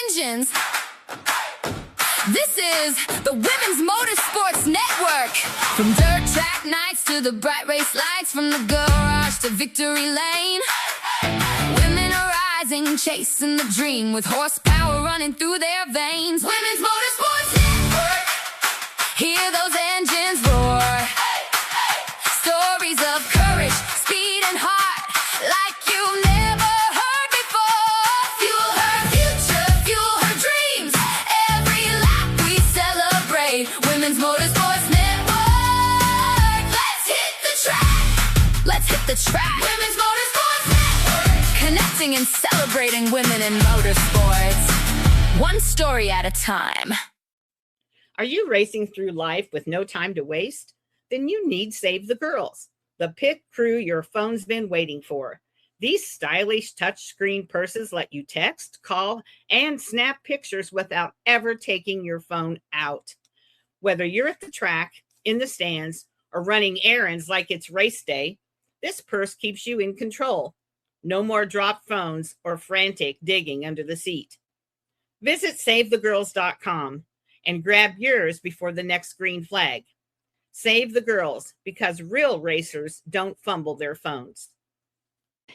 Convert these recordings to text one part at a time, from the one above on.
engines. This is the Women's Motorsports Network. From dirt track nights to the bright race lights, from the garage to victory lane. Women are rising, chasing the dream, with horsepower running through their veins. Women's Motorsports Network. Hear those engines roar. Stories of courage, speed, and heart, like you've never heard before. Fuel her future, fuel her dreams. Every lap we celebrate. Women's Motorsports Network. Let's hit the track. Let's hit the track. Women's Motorsports Network. Connecting and celebrating women in motorsports. One story at a time. Are you racing through life with no time to waste? Then you need Save the Girls, the pit crew your phone's been waiting for. These stylish touchscreen purses let you text, call, and snap pictures without ever taking your phone out. Whether you're at the track, in the stands, or running errands like it's race day, this purse keeps you in control. No more dropped phones or frantic digging under the seat. Visit SaveTheGirls.com and grab yours before the next green flag. Save the Girls, because real racers don't fumble their phones.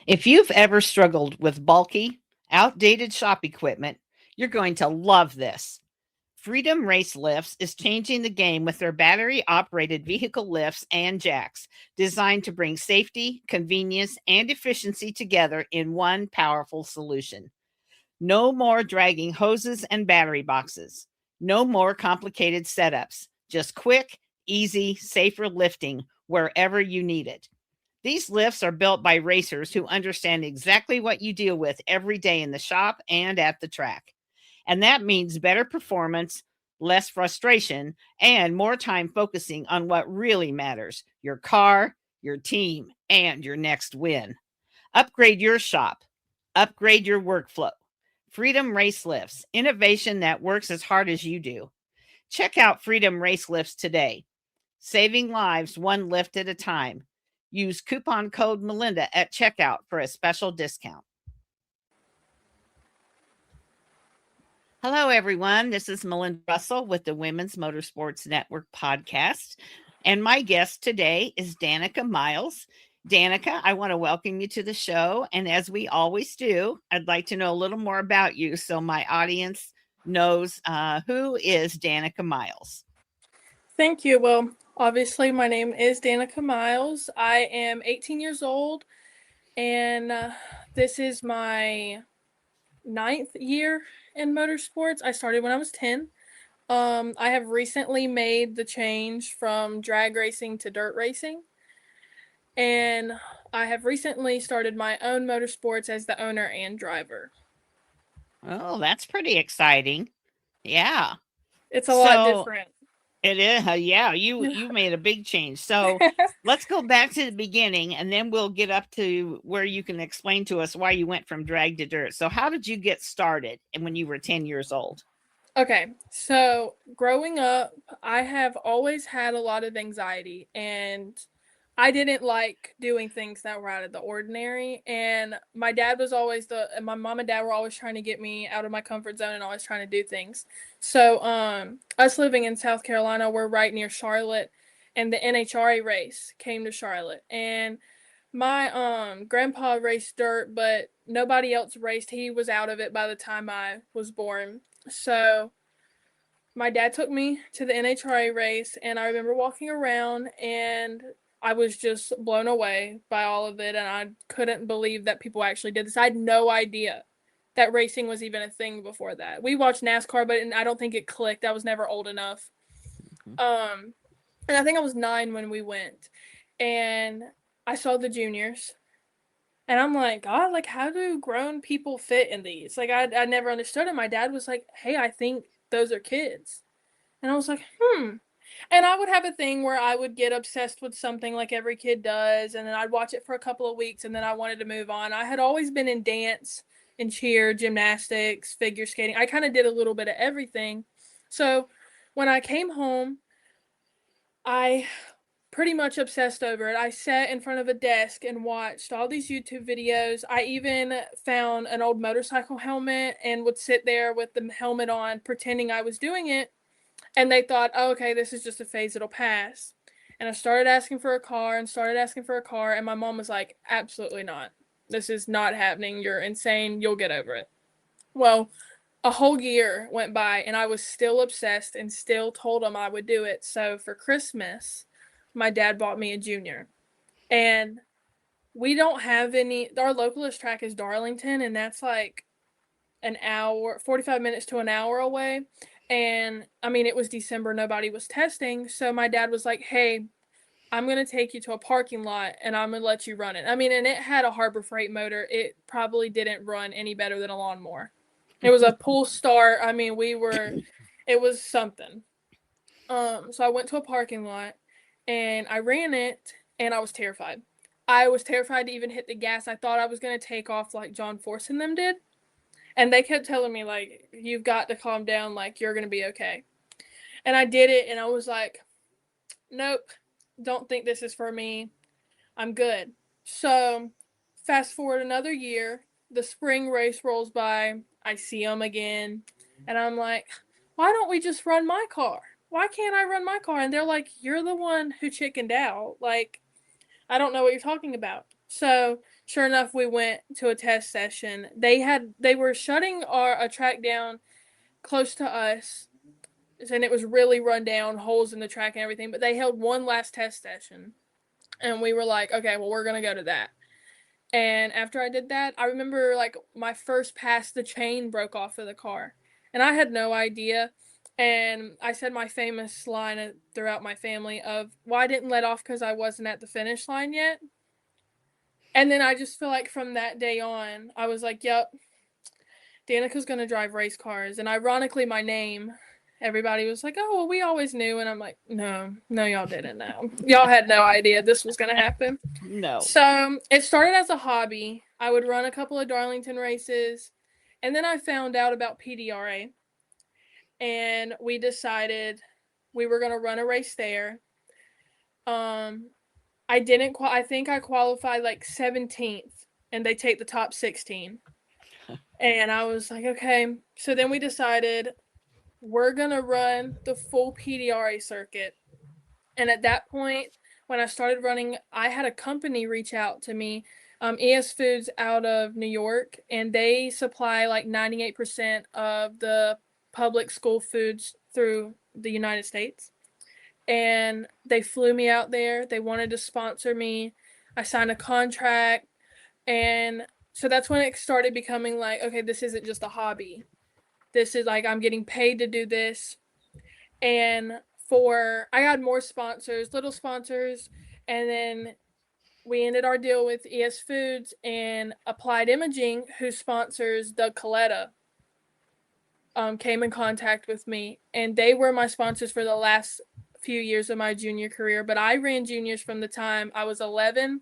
If you've ever struggled with bulky, outdated shop equipment, you're going to love this. Freedom Race Lifts is changing the game with their battery-operated vehicle lifts and jacks, designed to bring safety, convenience, and efficiency together in one powerful solution. No more dragging hoses and battery boxes. No more complicated setups. Just quick, easy, safer lifting wherever you need it. These lifts are built by racers who understand exactly what you deal with every day in the shop and at the track. And that means better performance, less frustration, and more time focusing on what really matters: your car, your team, and your next win. Upgrade your shop. Upgrade your workflow. Freedom Race Lifts, innovation that works as hard as you do. Check out Freedom Race Lifts today. Saving lives one lift at a time. Use coupon code Melinda at checkout for a special discount. Hello, everyone. This is Melinda Russell with the Women's Motorsports Network podcast. And my guest today is Danika Miles. Danika, I want to welcome you to the show. And as we always do, I'd like to know a little more about you so my audience knows who is Danika Miles. Thank you. Well, obviously, my name is Danika Miles. I am 18 years old, and this is my 9th year in motorsports. I started when I was 10. I have recently made the change from drag racing to dirt racing, and I have recently started my own motorsports as the owner and driver. Oh, that's pretty exciting. Yeah. It's a lot different. It is. Yeah, you made a big change. So let's go back to the beginning, and then we'll get up to where you can explain to us why you went from drag to dirt. So how did you get started and when you were 10 years old? Okay, so growing up, I have always had a lot of anxiety, and I didn't like doing things that were out of the ordinary. And my dad was always my mom and dad were always trying to get me out of my comfort zone and always trying to do things. So, us living in South Carolina, we're right near Charlotte, and the NHRA race came to Charlotte. And my grandpa raced dirt, but nobody else raced. He was out of it by the time I was born. So my dad took me to the NHRA race, and I remember walking around, and I was just blown away by all of it, and I couldn't believe that people actually did this. I had no idea that racing was even a thing before that. We watched NASCAR, but I don't think it clicked. I was never old enough. And I think I was 9 when we went, and I saw the juniors, and I'm like, God, like, how do grown people fit in these? Like, I never understood it. My dad was like, hey, I think those are kids. And I was like, And I would have a thing where I would get obsessed with something like every kid does, and then I'd watch it for a couple of weeks, and then I wanted to move on. I had always been in dance and cheer, gymnastics, figure skating. I kind of did a little bit of everything. So when I came home, I pretty much obsessed over it. I sat in front of a desk and watched all these YouTube videos. I even found an old motorcycle helmet and would sit there with the helmet on, pretending I was doing it. And they thought, oh, okay, this is just a phase, it'll pass. And I started asking for a car and started asking for a car. And my mom was like, absolutely not. This is not happening. You're insane. You'll get over it. Well, a whole year went by and I was still obsessed and still told them I would do it. So for Christmas, my dad bought me a Junior. And we don't have any, our localest track is Darlington, and that's like an hour, 45 minutes to an hour away. And I mean, it was December, nobody was testing. So my dad was like, hey, I'm going to take you to a parking lot and I'm going to let you run it. I mean, and it had a Harbor Freight motor. It probably didn't run any better than a lawnmower. It was a pull start. I mean, it was something. So I went to a parking lot and I ran it and I was terrified. I was terrified to even hit the gas. I thought I was going to take off like John Force and them did. And they kept telling me, like, you've got to calm down, like, you're going to be okay. And I did it, and I was like, nope, don't think this is for me. I'm good. So, fast forward another year, the spring race rolls by, I see them again, and I'm like, why don't we just run my car? Why can't I run my car? And they're like, you're the one who chickened out. Like, I don't know what you're talking about. So, sure enough, we went to a test session. They were shutting a track down close to us, and it was really run down, holes in the track and everything. But they held one last test session, and we were like, okay, well, we're gonna go to that. And after I did that, I remember like my first pass, the chain broke off of the car, and I had no idea. And I said my famous line throughout my family of, well, I didn't let off because I wasn't at the finish line yet. And then I just feel like from that day on, I was like, yep, Danika's going to drive race cars. And ironically, my name, everybody was like, oh, well, we always knew. And I'm like, no, y'all didn't know. Y'all had no idea this was going to happen. No. So it started as a hobby. I would run a couple of Darlington races. And then I found out about PDRA. And we decided we were going to run a race there. I think I qualified like 17th, and they take the top 16. And I was like, okay. So then we decided we're going to run the full PDRA circuit. And at that point, when I started running, I had a company reach out to me, ES Foods out of New York, and they supply like 98% of the public school foods through the United States. And they flew me out there. They wanted to sponsor me. I signed a contract. And so that's when it started becoming like, okay, this isn't just a hobby. This is like, I'm getting paid to do this. And I got more sponsors, little sponsors. And then we ended our deal with ES Foods and Applied Imaging, who sponsors Doug Coletta, came in contact with me. And they were my sponsors for the last few years of my junior career, but I ran juniors from the time I was 11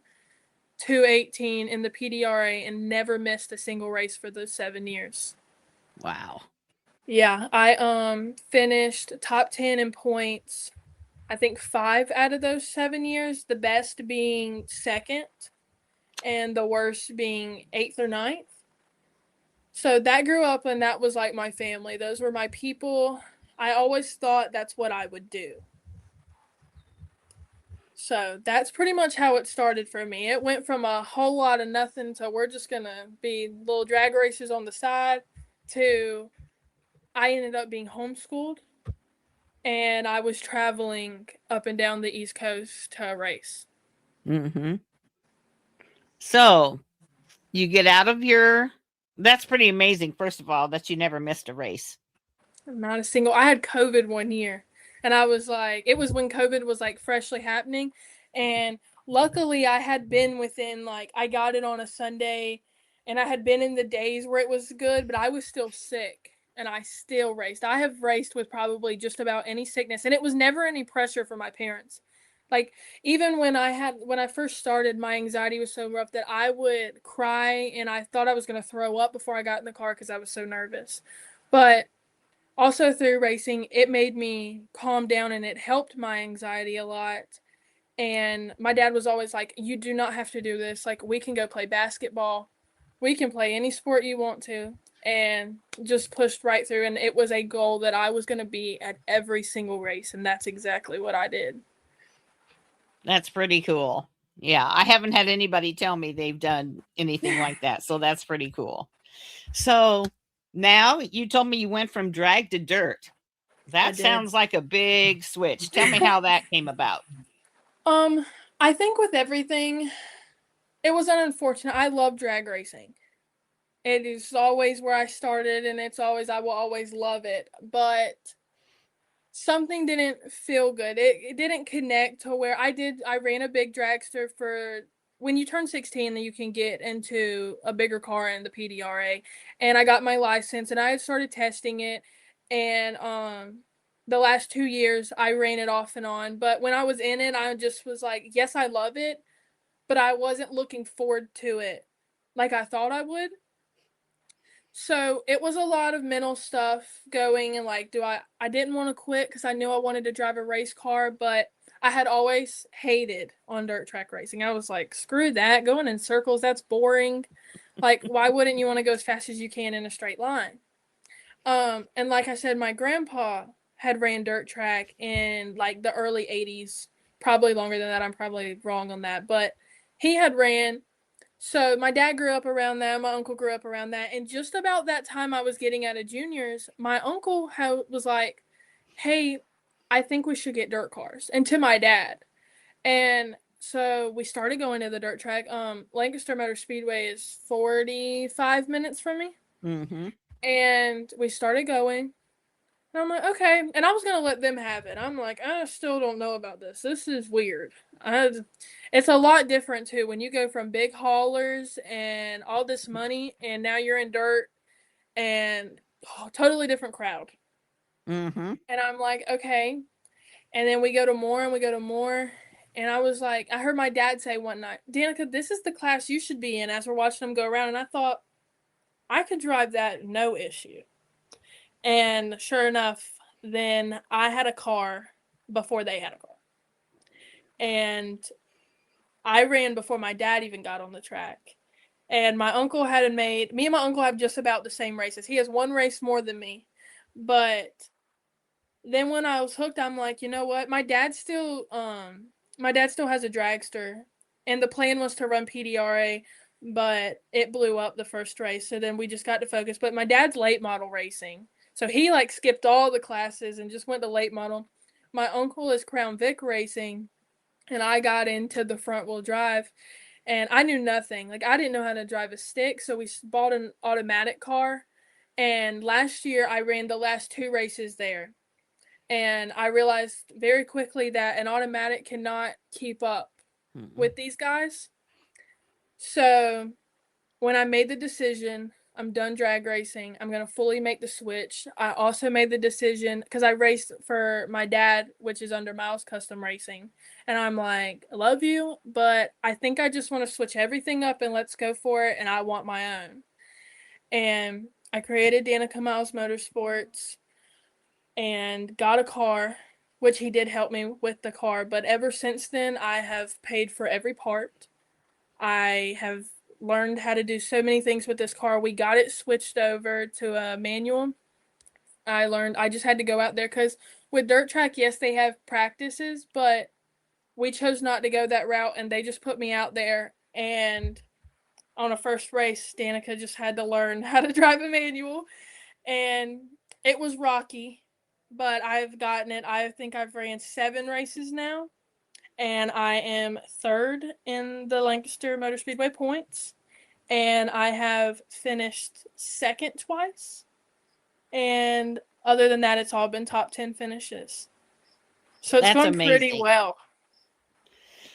to 18 in the PDRA and never missed a single race for those 7 years. Wow. Yeah, I finished top 10 in points. I think 5 out of those 7 years, the best being second and the worst being 8th or 9th. So that grew up and that was like my family. Those were my people. I always thought that's what I would do. So that's pretty much how it started for me. It went from a whole lot of nothing to we're just going to be little drag races on the side to I ended up being homeschooled and I was traveling up and down the East Coast to race. Mm-hmm. So you get out of that's pretty amazing, first of all, that you never missed a race. Not a single. I had COVID one year. And I was like, it was when COVID was like freshly happening. And luckily I had been within like, I got it on a Sunday and I had been in the days where it was good, but I was still sick and I still raced. I have raced with probably just about any sickness and it was never any pressure for my parents. Like even when I first started, my anxiety was so rough that I would cry and I thought I was going to throw up before I got in the car because I was so nervous. But also through racing, it made me calm down and it helped my anxiety a lot. And my dad was always like, you do not have to do this. Like, we can go play basketball. We can play any sport you want to. And just pushed right through. And it was a goal that I was going to be at every single race. And that's exactly what I did. That's pretty cool. Yeah, I haven't had anybody tell me they've done anything like that. So that's pretty cool. So now you told me you went from drag to dirt. That sounds like a big switch. Tell me how that came about. I think with everything, it was unfortunate. I love drag racing. It is always where I started, and I will always love it. But something didn't feel good. It didn't connect to where I ran a big dragster for when you turn 16, then you can get into a bigger car in the PDRA. And I got my license and I had started testing it. And the last 2 years I ran it off and on. But when I was in it, I just was like, yes, I love it, but I wasn't looking forward to it like I thought I would. So it was a lot of mental stuff going, and like, I didn't want to quit because I knew I wanted to drive a race car, but I had always hated on dirt track racing. I was like, screw that, going in circles, that's boring. Like, why wouldn't you want to go as fast as you can in a straight line? And like I said, my grandpa had ran dirt track in like the early 80s, probably longer than that. I'm probably wrong on that, but he had ran. So my dad grew up around that. My uncle grew up around that. And just about that time I was getting out of juniors, my uncle was like, hey, I think we should get dirt cars. And to my dad. And so we started going to the dirt track. Lancaster Motor Speedway is 45 minutes from me. Mm-hmm. And we started going. And I'm like, okay. And I was going to let them have it. I'm like, I still don't know about this. This is weird. It's a lot different, too, when you go from big haulers and all this money, and now you're in dirt and totally different crowd. Mm-hmm. And I'm like, okay. And then we go to more and we go to more. And I was like, I heard my dad say one night, Danika, this is the class you should be in, as we're watching them go around. And I thought, I could drive that no issue. And sure enough, then I had a car before they had a car. And I ran before my dad even got on the track. And my uncle hadn't made, me and my uncle have just about the same races. He has one race more than me. But then when I was hooked, I'm like, you know what? My dad still has a dragster. And the plan was to run PDRA, but it blew up the first race. So then we just got to focus. But my dad's late model racing. So he like skipped all the classes and just went to late model. My uncle is Crown Vic racing, and I got into the front wheel drive, and I knew nothing. Like, I didn't know how to drive a stick, so we bought an automatic car. And last year I ran the last 2 races there. And I realized very quickly that an automatic cannot keep up with these guys. So when I made the decision, I'm done drag racing, I'm going to fully make the switch. I also made the decision because I raced for my dad, which is under Miles Custom Racing. And I'm like, I love you, but I think I just want to switch everything up and let's go for it. And I want my own. And I created Danika Miles Motorsports and got a car, which he did help me with the car. But ever since then, I have paid for every part. I have learned how to do so many things with this car. We got it switched over to a manual. I just had to go out there because with dirt track, yes, they have practices, but we chose not to go that route, and they just put me out there. And on a first race, Danika just had to learn how to drive a manual, and it was rocky, but I've gotten it. I think I've ran 7 races now, and I am 3rd in the Lancaster Motor Speedway points, and I have finished 2nd twice, and other than that, it's all been top 10 finishes. So it's going pretty well.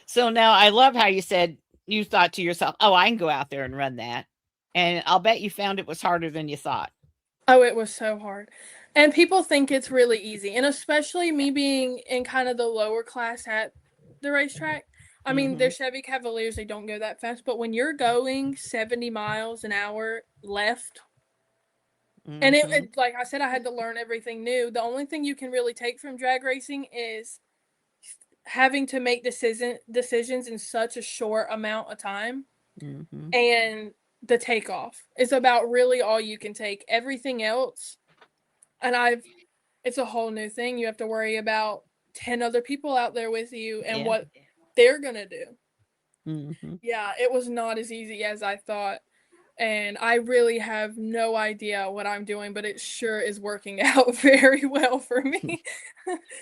So now I love how you said you thought to yourself, oh, I can go out there and run that. And I'll bet you found it was harder than you thought. Oh, it was so hard. And people think it's really easy. And especially me being in kind of the lower class at the racetrack. I mean, they're Chevy Cavaliers, they don't go that fast. But when you're going 70 miles an hour left, and it, like I said, I had to learn everything new. The only thing you can really take from drag racing is having to make decisions in such a short amount of time, Mm-hmm. and the takeoff is about really all you can take. Everything else, and it's a whole new thing. You have to worry about 10 other people out there with you and Yeah. what they're gonna do. Mm-hmm. Yeah, it was not as easy as I thought. And I really have no idea what I'm doing, but it sure is working out very well for me.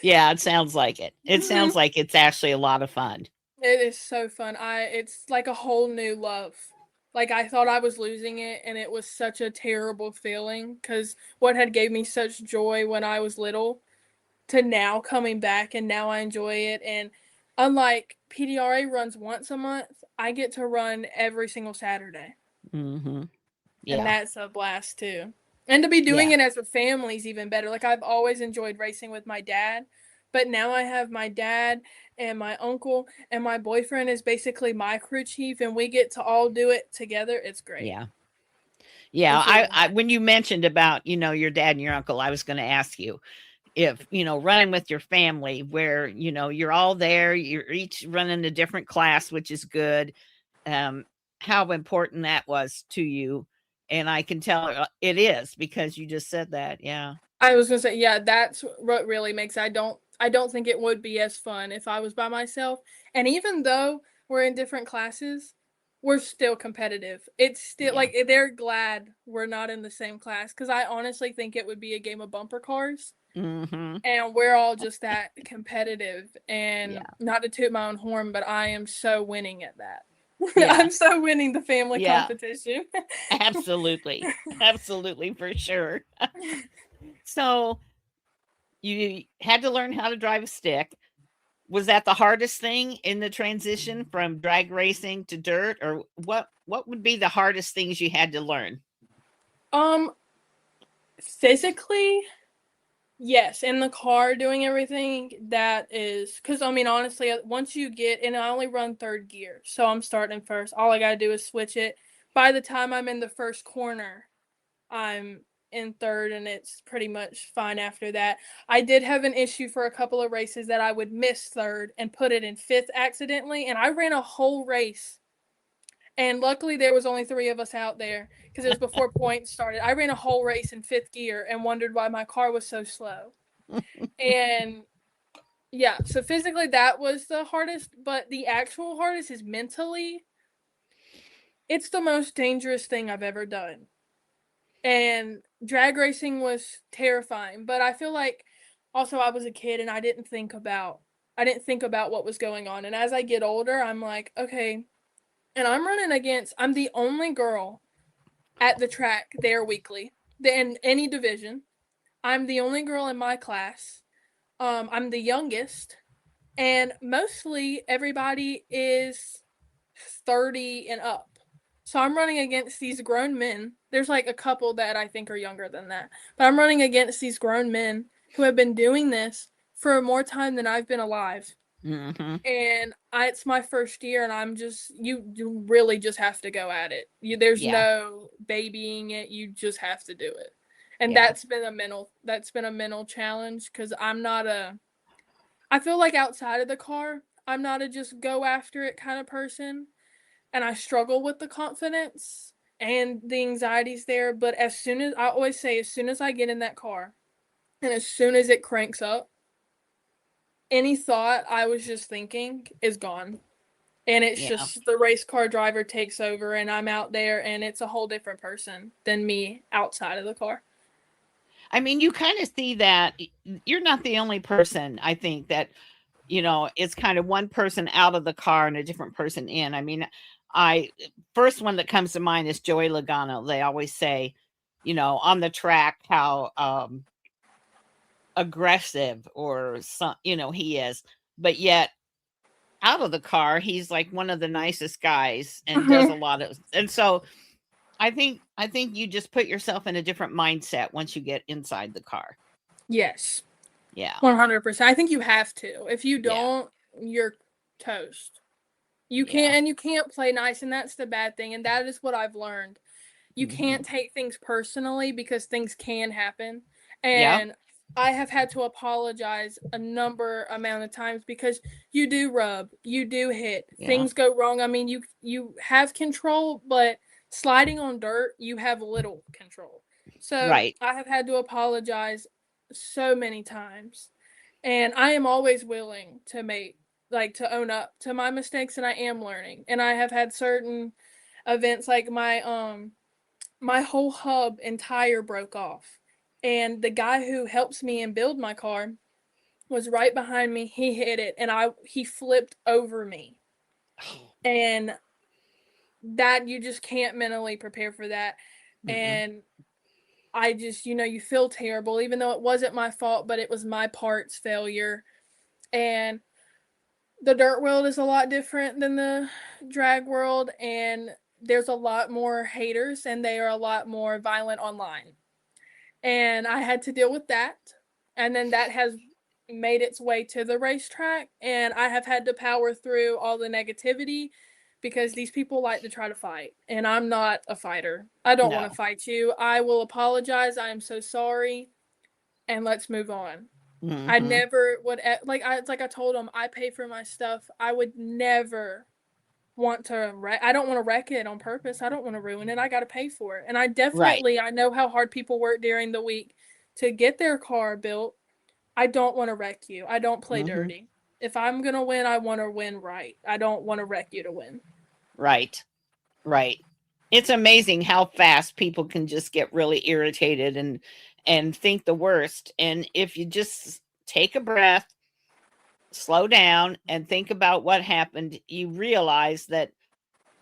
Yeah, it sounds like it. It Mhm. sounds like it's actually a lot of fun. It is so fun. It's like a whole new love. Like I thought I was losing it, and it was such a terrible feeling because what had gave me such joy when I was little to now coming back, and now I enjoy it. And unlike PDRA runs once a month, I get to run every single Saturday. Mm-hmm. And Yeah. that's a blast too. And to be doing Yeah. it as a family is even better. Like I've always enjoyed racing with my dad, but now I have my dad and my uncle and my boyfriend is basically my crew chief, and we get to all do it together. It's great. Yeah. Yeah. It's really I nice. when you mentioned about, your dad and your uncle, I was going to ask you if, running with your family where, you're all there, you're each running a different class, which is good. Um, how important that was to you. And I can tell it is because you just said that. Yeah. I was gonna say, yeah, that's what really makes I don't think it would be as fun if I was by myself. And even though we're in different classes, we're still competitive. It's still Yeah. like they're glad we're not in the same class because I honestly think it would be a game of bumper cars. Mm-hmm. And we're all just that competitive. And Yeah. not to toot my own horn, but I am so winning at that. Yeah. I'm so winning the family Yeah. competition. Absolutely. Absolutely, for sure. So you had to learn how to drive a stick. Was that the hardest thing in the transition from drag racing to dirt, or what would be the hardest things you had to learn? um, Physically, yes, in the car doing everything, that is because I mean honestly, once you get and I only run third gear, so I'm starting first. All I gotta do is switch it. By the time I'm in the first corner, I'm in third, and it's pretty much fine after that. I did have an issue for a couple of races that I would miss third and put it in fifth accidentally, and I ran a whole race. And luckily, there was only three of us out there because it was before points started. I ran a whole race in fifth gear and wondered why my car was so slow. And yeah, so physically that was the hardest, but the actual hardest is mentally. It's the most dangerous thing I've ever done. And drag racing was terrifying, but I feel like also I was a kid and I didn't think about what was going on. And as I get older, I'm like, okay, and I'm the only girl at the track there weekly in any division. I'm the only girl in my class. I'm the youngest, and mostly everybody is 30 and up. So I'm running against these grown men. There's like a couple that I think are younger than that. But I'm running against these grown men who have been doing this for more time than I've been alive. Mm-hmm. And it's my first year, and you really just have to go at it. There's Yeah. no babying it. You just have to do it. And Yeah. that's been a mental challenge because I feel like outside of the car, I'm not a just go after it kind of person, and I struggle with the confidence and the anxieties there. But as soon as I get in that car, and as soon as it cranks up, any thought I was just thinking is gone. And it's Yeah. just the race car driver takes over, and I'm out there, and it's a whole different person than me outside of the car. I mean, you kind of see that you're not the only person, I think, that, it's kind of one person out of the car and a different person in. I mean, I first one that comes to mind is Joey Logano. They always say, on the track how aggressive or some, he is, but yet out of the car, he's like one of the nicest guys and does a lot of, and so I think you just put yourself in a different mindset once you get inside the car. Yes, Yeah. 100%. I think you have to. If you Yeah. don't, you're toast. Yeah. You can't play nice, and that's the bad thing. And that is what I've learned. You Hmm. can't take things personally because things can happen. Yeah. And I have had to apologize a number amount of times because you do rub, you do hit, Yeah. things go wrong. I mean, you have control, but sliding on dirt, you have little control. So Right. I have had to apologize so many times, and I am always willing to to own up to my mistakes, and I am learning. And I have had certain events like my whole hub and tire broke off. And the guy who helps me and build my car was right behind me. He hit it and he flipped over me. And that you just can't mentally prepare for that. Mm-mm. And I just, you feel terrible, even though it wasn't my fault, but it was my part's failure. And the dirt world is a lot different than the drag world, and there's a lot more haters, and they are a lot more violent online. And I had to deal with that. And then that has made its way to the racetrack, and I have had to power through all the negativity because these people like to try to fight, and I'm not a fighter. I don't want to No. fight you. I will apologize. I am so sorry, and let's move on. I Mm-hmm. never would it's like I told them I pay for my stuff. I would never want to wreck. I don't want to wreck it on purpose. I don't want to ruin it. I got to pay for it. And Right. I know how hard people work during the week to get their car built. I don't want to wreck you. I don't play Mm-hmm. dirty. If I'm going to win, I want to win right. I don't want to wreck you to win. Right. Right. It's amazing how fast people can just get really irritated and think the worst. And if you just take a breath, slow down and think about what happened, you realize that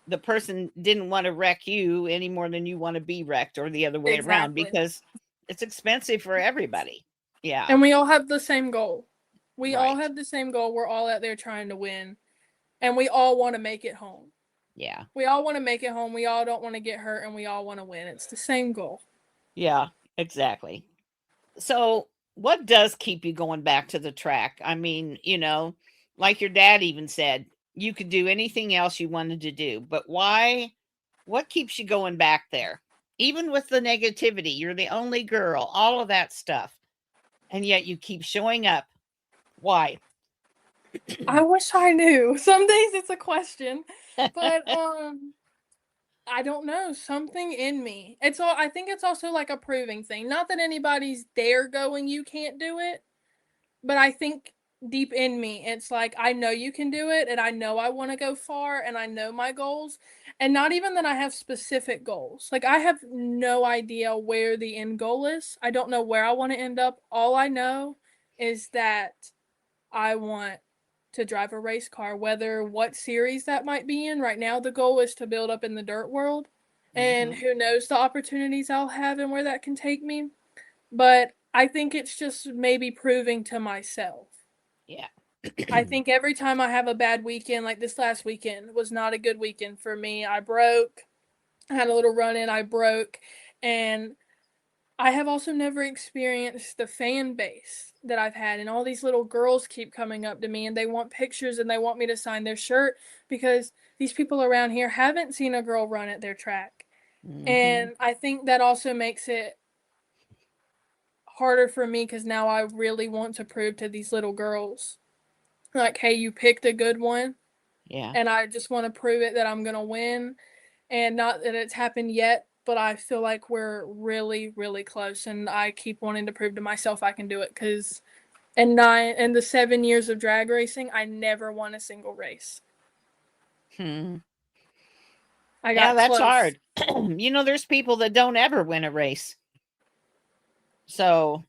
the person didn't want to wreck you any more than you want to be wrecked, or the other way around, Exactly. because it's expensive for everybody. Yeah. And we all have the same goal. We all Right. have the same goal. We're all out there trying to win. And we all want to make it home. Yeah. We all want to make it home. We all don't want to get hurt, and we all want to win. It's the same goal. Yeah, exactly. So, what does keep you going back to the track? I mean, like your dad even said, you could do anything else you wanted to do, but why? What keeps you going back there? Even with the negativity, you're the only girl, all of that stuff, and yet you keep showing up. Why? I wish I knew. Some days it's a question, but I don't know. Something in me. I think it's also like a proving thing. Not that anybody's there going you can't do it, but I think deep in me it's like I know you can do it, and I know I want to go far, and I know my goals. And not even that I have specific goals. Like I have no idea where the end goal is. I don't know where I want to end up. All I know is that I want to drive a race car, whether what series that might be in. Right now, the goal is to build up in the dirt world, and Hmm. who knows the opportunities I'll have and where that can take me. But I think it's just maybe proving to myself. Yeah. I think every time I have a bad weekend, like this last weekend was not a good weekend for me. I broke, I had a little run in, I broke, and I have also never experienced the fan base that I've had, and all these little girls keep coming up to me and they want pictures and they want me to sign their shirt because these people around here haven't seen a girl run at their track. Hmm. And I think that also makes it harder for me because now I really want to prove to these little girls, like, hey, you picked a good one, Yeah. and I just want to prove it that I'm going to win. And not that it's happened yet, but I feel like we're really, really close, and I keep wanting to prove to myself I can do it because in the 7 years of drag racing, I never won a single race. Hmm. I Yeah, got that's close. hard. There's people that don't ever win a race. So,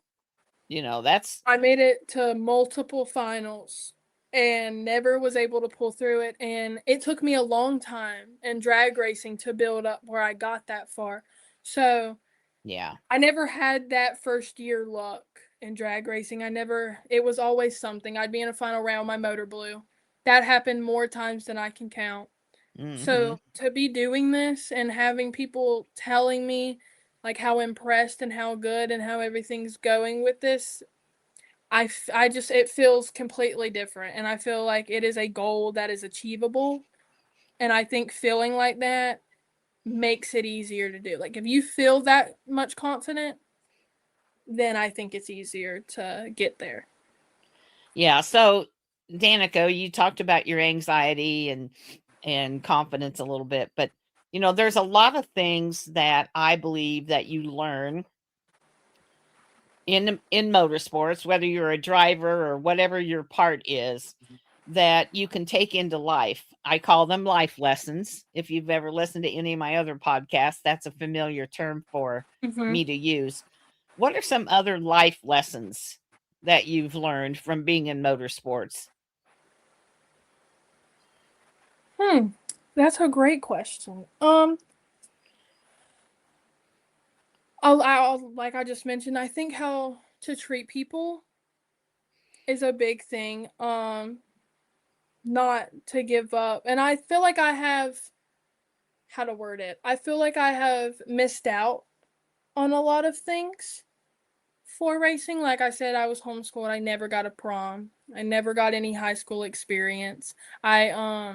that's I made it to multiple finals and never was able to pull through it. And it took me a long time in drag racing to build up where I got that far. So yeah. I never had that first year luck in drag racing. It was always something. I'd be in a final round, my motor blew. That happened more times than I can count. Hmm. So to be doing this and having people telling me like how impressed and how good and how everything's going with this, I just, it feels completely different. And I feel like it is a goal that is achievable. And I think feeling like that makes it easier to do. Like if you feel that much confident, then I think it's easier to get there. Yeah. So, Danica, you talked about your anxiety and confidence a little bit, but there's a lot of things that I believe that you learn in motorsports, whether you're a driver or whatever your part is, that you can take into life. I call them life lessons. If you've ever listened to any of my other podcasts, that's a familiar term for me to use. What are some other life lessons that you've learned from being in motorsports? That's a great question. Like I just mentioned, I think how to treat people is a big thing. Not to give up. And I feel like I have, how to word it, I feel like I have missed out on a lot of things for racing. Like I said, I was homeschooled. I never got a prom. I never got any high school experience. I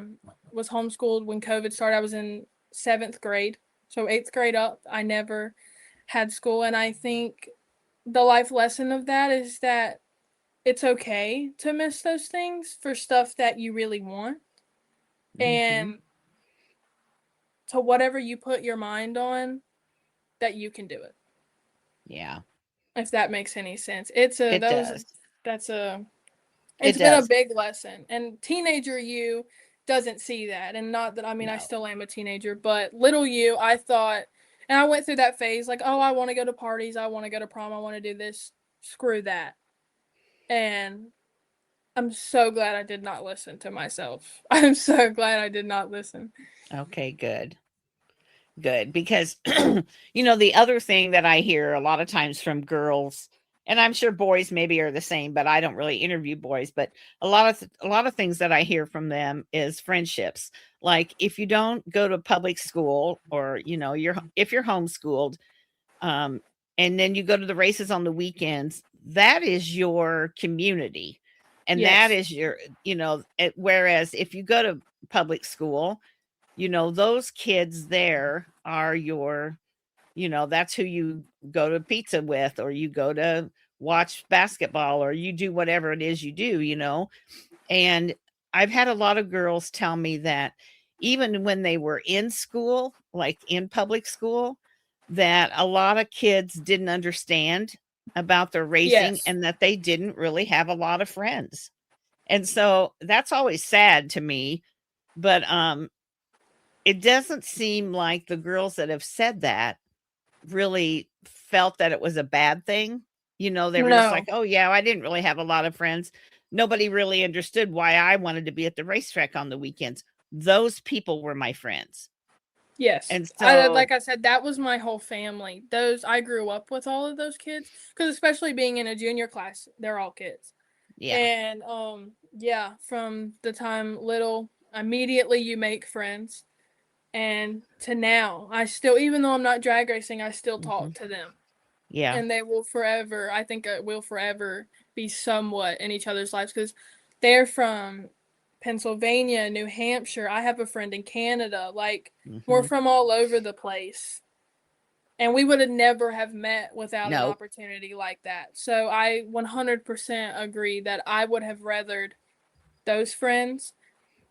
was homeschooled when COVID started. I was in 7th grade. So 8th grade up, I never had school. And I think the life lesson of that is that it's okay to miss those things for stuff that you really want. And to whatever you put your mind on, that you can do it. Yeah. If that makes any sense. It's a It that was does. that's a It it's been a does. big lesson. And teenager you doesn't see that. And not that, I mean, I No. still am a teenager, but little you, I thought, and I went through that phase like, oh, I want to go to parties, I want to go to prom, I want to do this. Screw that. And I'm so glad I did not listen to myself. I'm so glad I did not listen. Okay, good. Good, because the other thing that I hear a lot of times from girls, and I'm sure boys maybe are the same, but I don't really interview boys, but a lot of things that I hear from them is friendships. Like if you don't go to public school, or if you're homeschooled, um and then you go to the races on the weekends, that is your community. And that Yes. is your, whereas if you go to public school, those kids there are your, that's who you go to pizza with, or you go to watch basketball, or you do whatever it is you do. And I've had a lot of girls tell me that even when they were in school, like in public school, that a lot of kids didn't understand about their racing, Yes. and that they didn't really have a lot of friends. And so that's always sad to me. But it doesn't seem like the girls that have said that really felt that it was a bad thing. They were just like, No. "Oh, yeah, I didn't really have a lot of friends. Nobody really understood why I wanted to be at the racetrack on the weekends. Those people were my friends." Yes. And so, Like I said, that was my whole family. I grew up with all of those kids, because especially being in a junior class, they're all kids. yeah. And yeah, from the time little, immediately you make friends. And to now, I still, even though I'm not drag racing, I still talk Mhm. to them. Yeah. And they will forever, I think it will forever be somewhat in each other's lives, because they're from Pennsylvania, New Hampshire. I have a friend in Canada. Like, we're Mhm. from all over the place. And we would have never have met without an No. opportunity like that. So I 100% agree that I would have rathered those friends,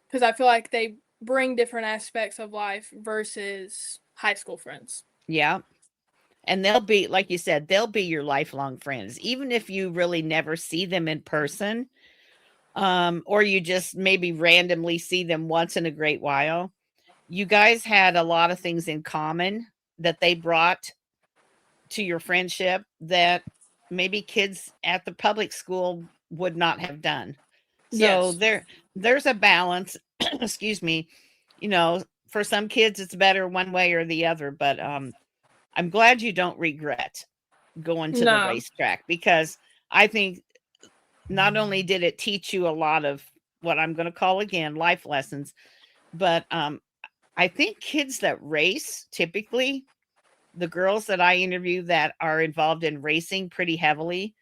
because I feel like they bring different aspects of life versus high school friends. Yeah. And they'll be, like you said, they'll be your lifelong friends, even if you really never see them in person, or you just maybe randomly see them once in a great while. You guys had a lot of things in common that they brought to your friendship that maybe kids at the public school would not have done. So Yes. there's a balance. Excuse me. For some kids it's better one way or the other, but I'm glad you don't regret going to the No. racetrack, because I think not only did it teach you a lot of what I'm going to call again life lessons, but I think kids that race, typically the girls that I interview that are involved in racing pretty heavily,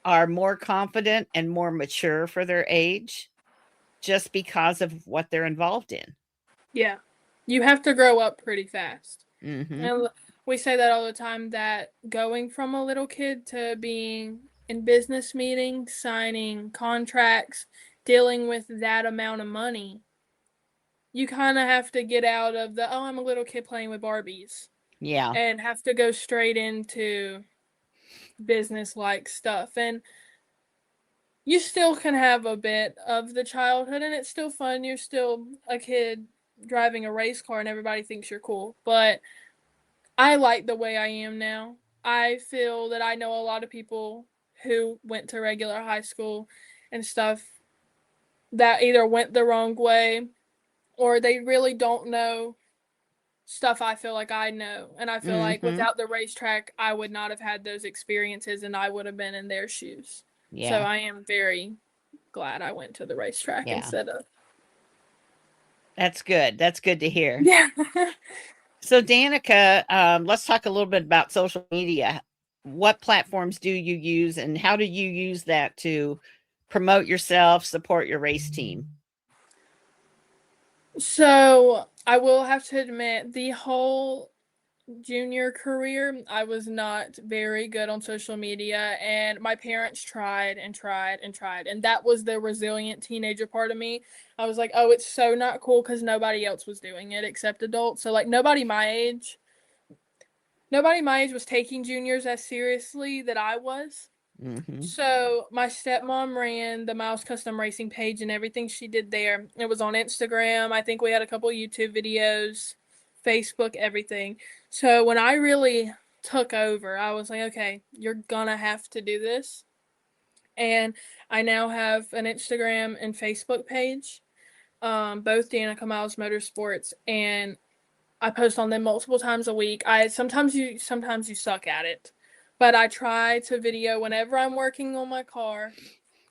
are more confident and more mature for their age, just because of what they're involved in. Yeah. You have to grow up pretty fast. Mhm. And we say that all the time, that going from a little kid to being in business meetings, signing contracts, dealing with that amount of money, you kind of have to get out of the, oh, I'm a little kid playing with Barbies, Yeah. and have to go straight into business like stuff. And you still can have a bit of the childhood, and it's still fun. You're still a kid driving a race car, and everybody thinks you're cool. But I like the way I am now. I feel that I know a lot of people who went to regular high school and stuff that either went the wrong way, or they really don't know stuff I feel like I know. And I feel like Mm-hmm. without the racetrack, I would not have had those experiences, and I would have been in their shoes. So Yeah. I am very glad I went to the racetrack Yeah. instead of. That's good. That's good to hear. Yeah. So, Danica, let's talk a little bit about social media. What platforms do you use, and how do you use that to promote yourself, support your race team? So I will have to admit, the whole junior career, I was not very good on social media, and my parents tried and tried and tried. And that was the resilient teenager part of me. I was like, oh, it's so not cool because nobody else was doing it except adults. So, like, nobody my age was taking juniors as seriously that I was. Mm-hmm. So my stepmom ran the Miles Custom Racing page, and everything she did there, it was on Instagram. I think we had a couple YouTube videos, Facebook, everything. So when I really took over, I was like, okay, you're gonna have to do this. And I now have an Instagram and Facebook page, both Danika Miles Motorsports, and I post on them multiple times a week. I sometimes you suck at it, but I try to video whenever I'm working on my car,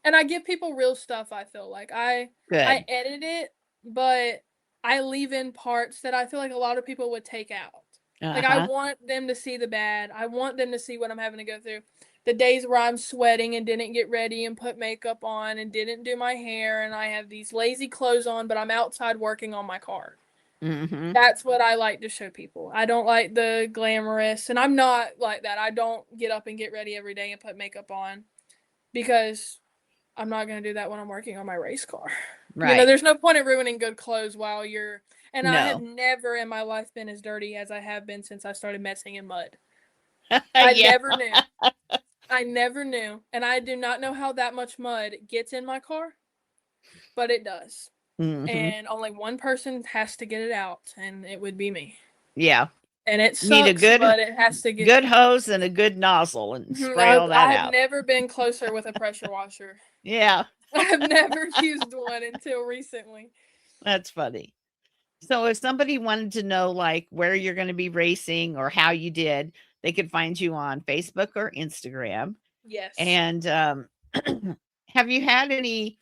and I give people real stuff. I feel like I Good. edit it, but I leave in parts that I feel like a lot of people would take out. Like, I Uh-huh. want them to see the bad. I want them to see what I'm having to go through. The days where I'm sweating and didn't get ready and put makeup on and didn't do my hair, and I have these lazy clothes on, but I'm outside working on my car. Mm-hmm. That's what I like to show people. I don't like the glamorous, and I'm not like that. I don't get up and get ready every day and put makeup on, because I'm not going to do that when I'm working on my race car. Right. There's no point in ruining good clothes while you're. And I have No. never in my life been as dirty as I have been since I started messing in mud. I Yeah. never knew. I never knew. And I do not know how that much mud gets in my car, but it does. Mm-hmm. And only one person has to get it out, and it would be me. Yeah. And it Need a sucks, good but it has to get good done. hose and a good nozzle and spray all I that have out. never been closer with a pressure washer. Yeah. I've never used one until recently. That's funny. So if somebody wanted to know like where you're going to be racing or how you did, they could find you on Facebook or Instagram. Yes, And have you had any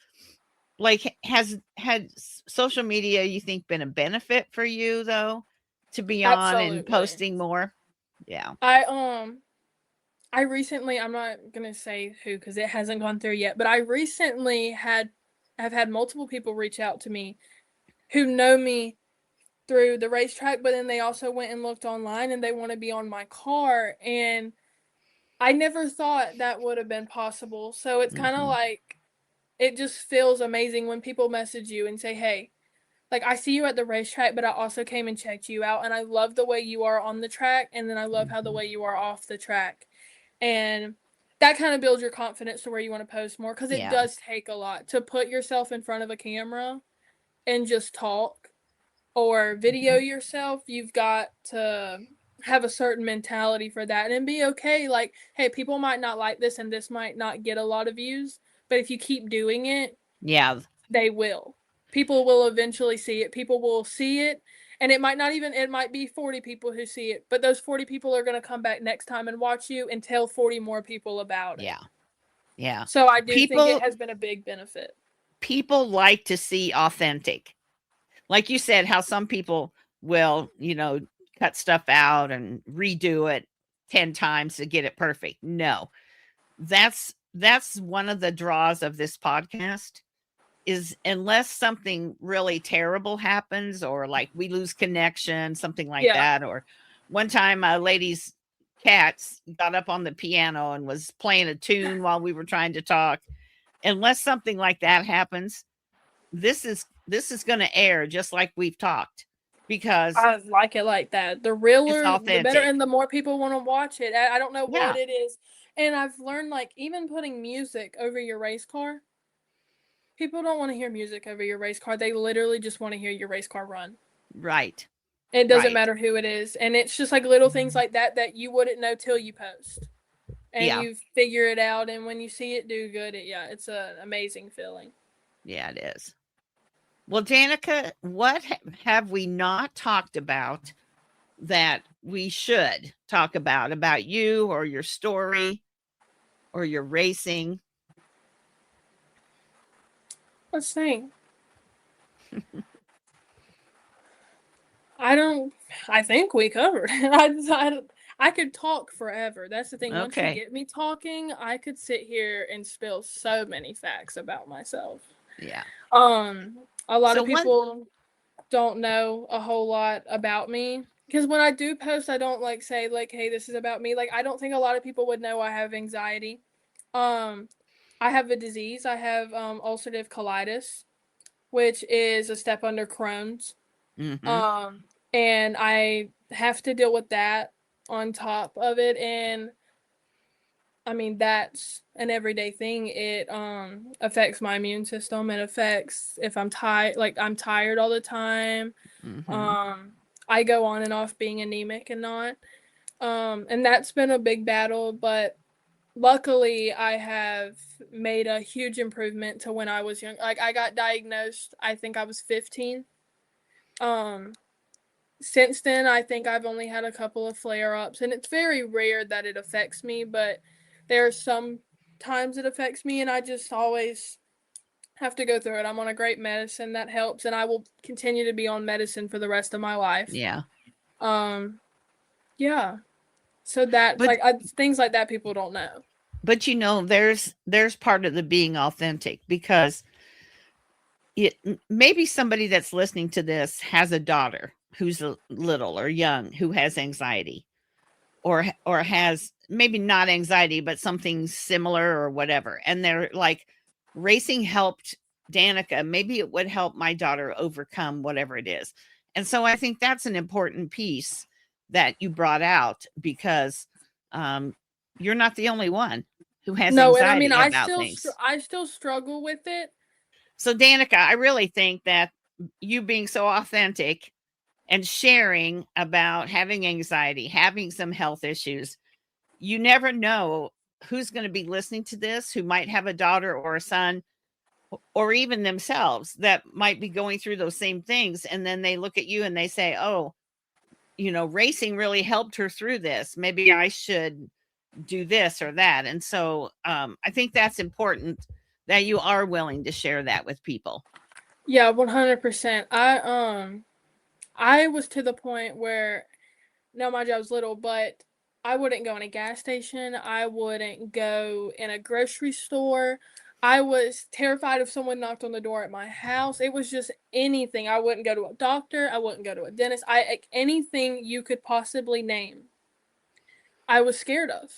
like has had social media you think been a benefit for you though to be on and absolutely. posting more? Yeah. I recently, I'm not gonna say who because it hasn't gone through yet, but I recently have had multiple people reach out to me who know me through the racetrack, but then they also went and looked online and they want to be on my car, and I never thought that would have been possible. So it's kind of Mhm. like, it just feels amazing when people message you and say, hey, like, I see you at the racetrack, but I also came and checked you out, and I love the way you are on the track, and then I love how the Mhm. way you are off the track. And that kind of builds your confidence to where you want to post more, because it Yeah. does take a lot to put yourself in front of a camera and just talk or video Mhm. yourself. You've got to have a certain mentality for that and be okay. Like, hey, people might not like this and this might not get a lot of views, but if you keep doing it, Yeah. they will. People will eventually see it. People will see it. And it might not even, it might be 40 people who see it, but those 40 people are going to come back next time and watch you and tell 40 more people about it. Yeah. Yeah. So I do think it People has been a big benefit. people like to see authentic. Like you said, how some people will, cut stuff out and redo it 10 times to get it perfect. No. That's one of the draws of this podcast is unless something really terrible happens or like we lose connection, something like Yeah. that, or one time a lady's cats got up on the piano and was playing a tune while we were trying to talk. Unless something like that happens, this is going to air just like we've talked, because I like it like that. The it's realer, the better, authentic. and the more people want to watch it. I don't know Yeah, what it is. And I've learned, like, even putting music over your race car, people don't want to hear music over your race car. They literally just want to hear your race car run. right. It doesn't Right. matter who it is. And it's just like little things like that that you wouldn't know till you post. And Yeah. you figure it out. And when you see it do good, it's an amazing feeling. Yeah, it is. Well, Danica, what have we not talked about that we should talk about you or your story or your racing? Let's think. I think we covered it. I could talk forever. That's the thing. Once you Okay. get me talking, I could sit here and spill so many facts about myself. Yeah. Um, a lot So of one people don't know a whole lot about me because when I do post, I don't like say like, "Hey, this is about me." Like, I don't think a lot of people would know I have anxiety. Um, I have a disease. I have ulcerative colitis, which is a step under Crohn's. Mhm. Um, and I have to deal with that on top of it. And I mean, that's an everyday thing. It affects my immune system. It affects if I'm tired, like I'm tired all the time. Mhm. Um, I go on and off being anemic and not. And that's been a big battle, but luckily I have made a huge improvement to when I was young. Like I got diagnosed, I think I was 15. Um, since then, I think I've only had a couple of flare ups, and it's very rare that it affects me, but there are some times it affects me, and I just always have to go through it. I'm on a great medicine that helps, and I will continue to be on medicine for the rest of my life. Yeah. Um, yeah. So that, But like, things like that people don't know. there's part of the being authentic, because maybe somebody that's listening to this has a daughter who's little or young who has anxiety, or has maybe not anxiety but something similar or whatever, and they're like, racing helped Danica, maybe it would help my daughter overcome whatever it is. And so I think that's an important piece that you brought out, because um, you're not the only one who has No, and I mean, anxiety about things. I still struggle with it. So Danica, I really think that you being so authentic and sharing about having anxiety, having some health issues, you never know who's going to be listening to this, who might have a daughter or a son, or even themselves, that might be going through those same things. And then they look at you and they say, oh, racing really helped her through this. Maybe I should do this or that. And so I think that's important that you are willing to share that with people. Yeah, 100%. I was to the point where no, my job was little, but I wouldn't go in a gas station. I wouldn't go in a grocery store. I was terrified if someone knocked on the door at my house. It was just anything. I wouldn't go to a doctor. I wouldn't go to a dentist. Anything you could possibly name, I was scared of.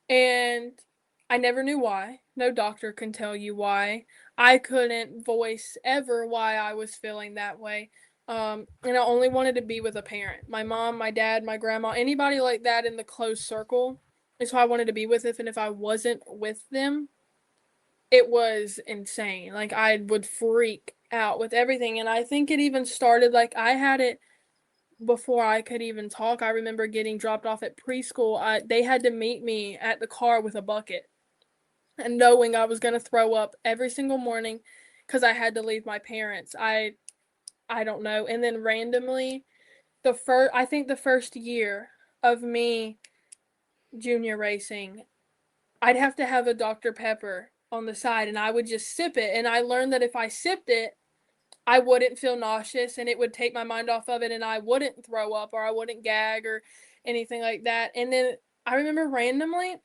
And I never knew why. No doctor can tell you why. I couldn't voice ever why I was feeling that way. And I only wanted to be with a parent. My mom, my dad, my grandma, anybody like that in the close circle is who I wanted to be with. And if I wasn't with them, it was insane. Like I would freak out with everything. And I think it even started like I had it before I could even talk. I remember getting dropped off at preschool. They had to meet me at the car with a bucket and knowing I was going to throw up every single morning because I had to leave my parents. I don't know. And then randomly, I think the first year of me junior racing, I'd have to have a Dr. Pepper on the side and I would just sip it. And I learned that if I sipped it, I wouldn't feel nauseous and it would take my mind off of it and I wouldn't throw up or I wouldn't gag or anything like that. And then I remember randomly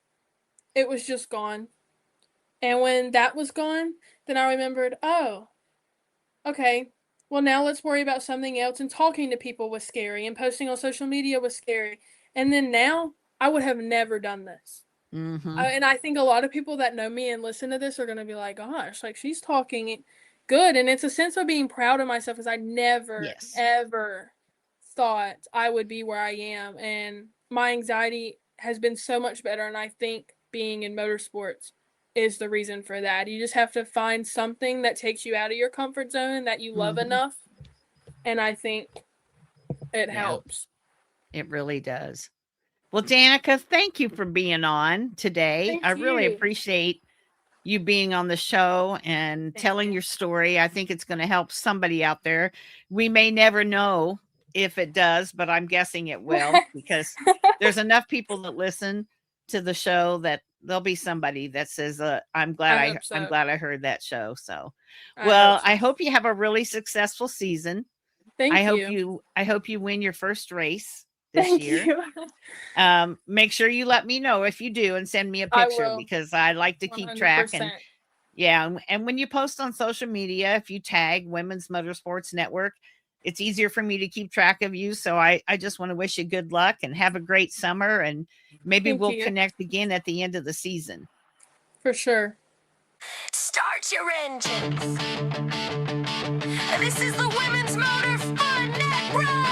it was just gone. And when that was gone, then I remembered, oh, okay, well, now let's worry about something else. And talking to people was scary, and posting on social media was scary. And then now I would have never done this. Mm-hmm. And I think a lot of people that know me and listen to this are going to be like, gosh, like she's talking good. And it's a sense of being proud of myself because I never, Yes. ever thought I would be where I am. And my anxiety has been so much better. And I think being in motorsports is the reason for that. You just have to find something that takes you out of your comfort zone that you love enough. And I think it helps. It really does. Well, Danika, thank you for being on today. Thank I really you. appreciate you being on the show and telling your story. I think it's going to help somebody out there. We may never know if it does, but I'm guessing it will because there's enough people that listen to the show that there'll be somebody that says, I'm glad I'm glad I heard that show. So, I hope you have a really successful season. Thank I you. hope you win your first race this Thank year. you. Make sure you let me know if you do and send me a I picture will. because I like to keep track. And 100%. yeah, and when you post on social media, if you tag Women's Motorsports Network, it's easier for me to keep track of you. So I just want to wish you good luck and have a great summer, and maybe Thank we'll you. connect again at the end of the season. For sure. Start your engines. This is the Women's Motor Fun Network.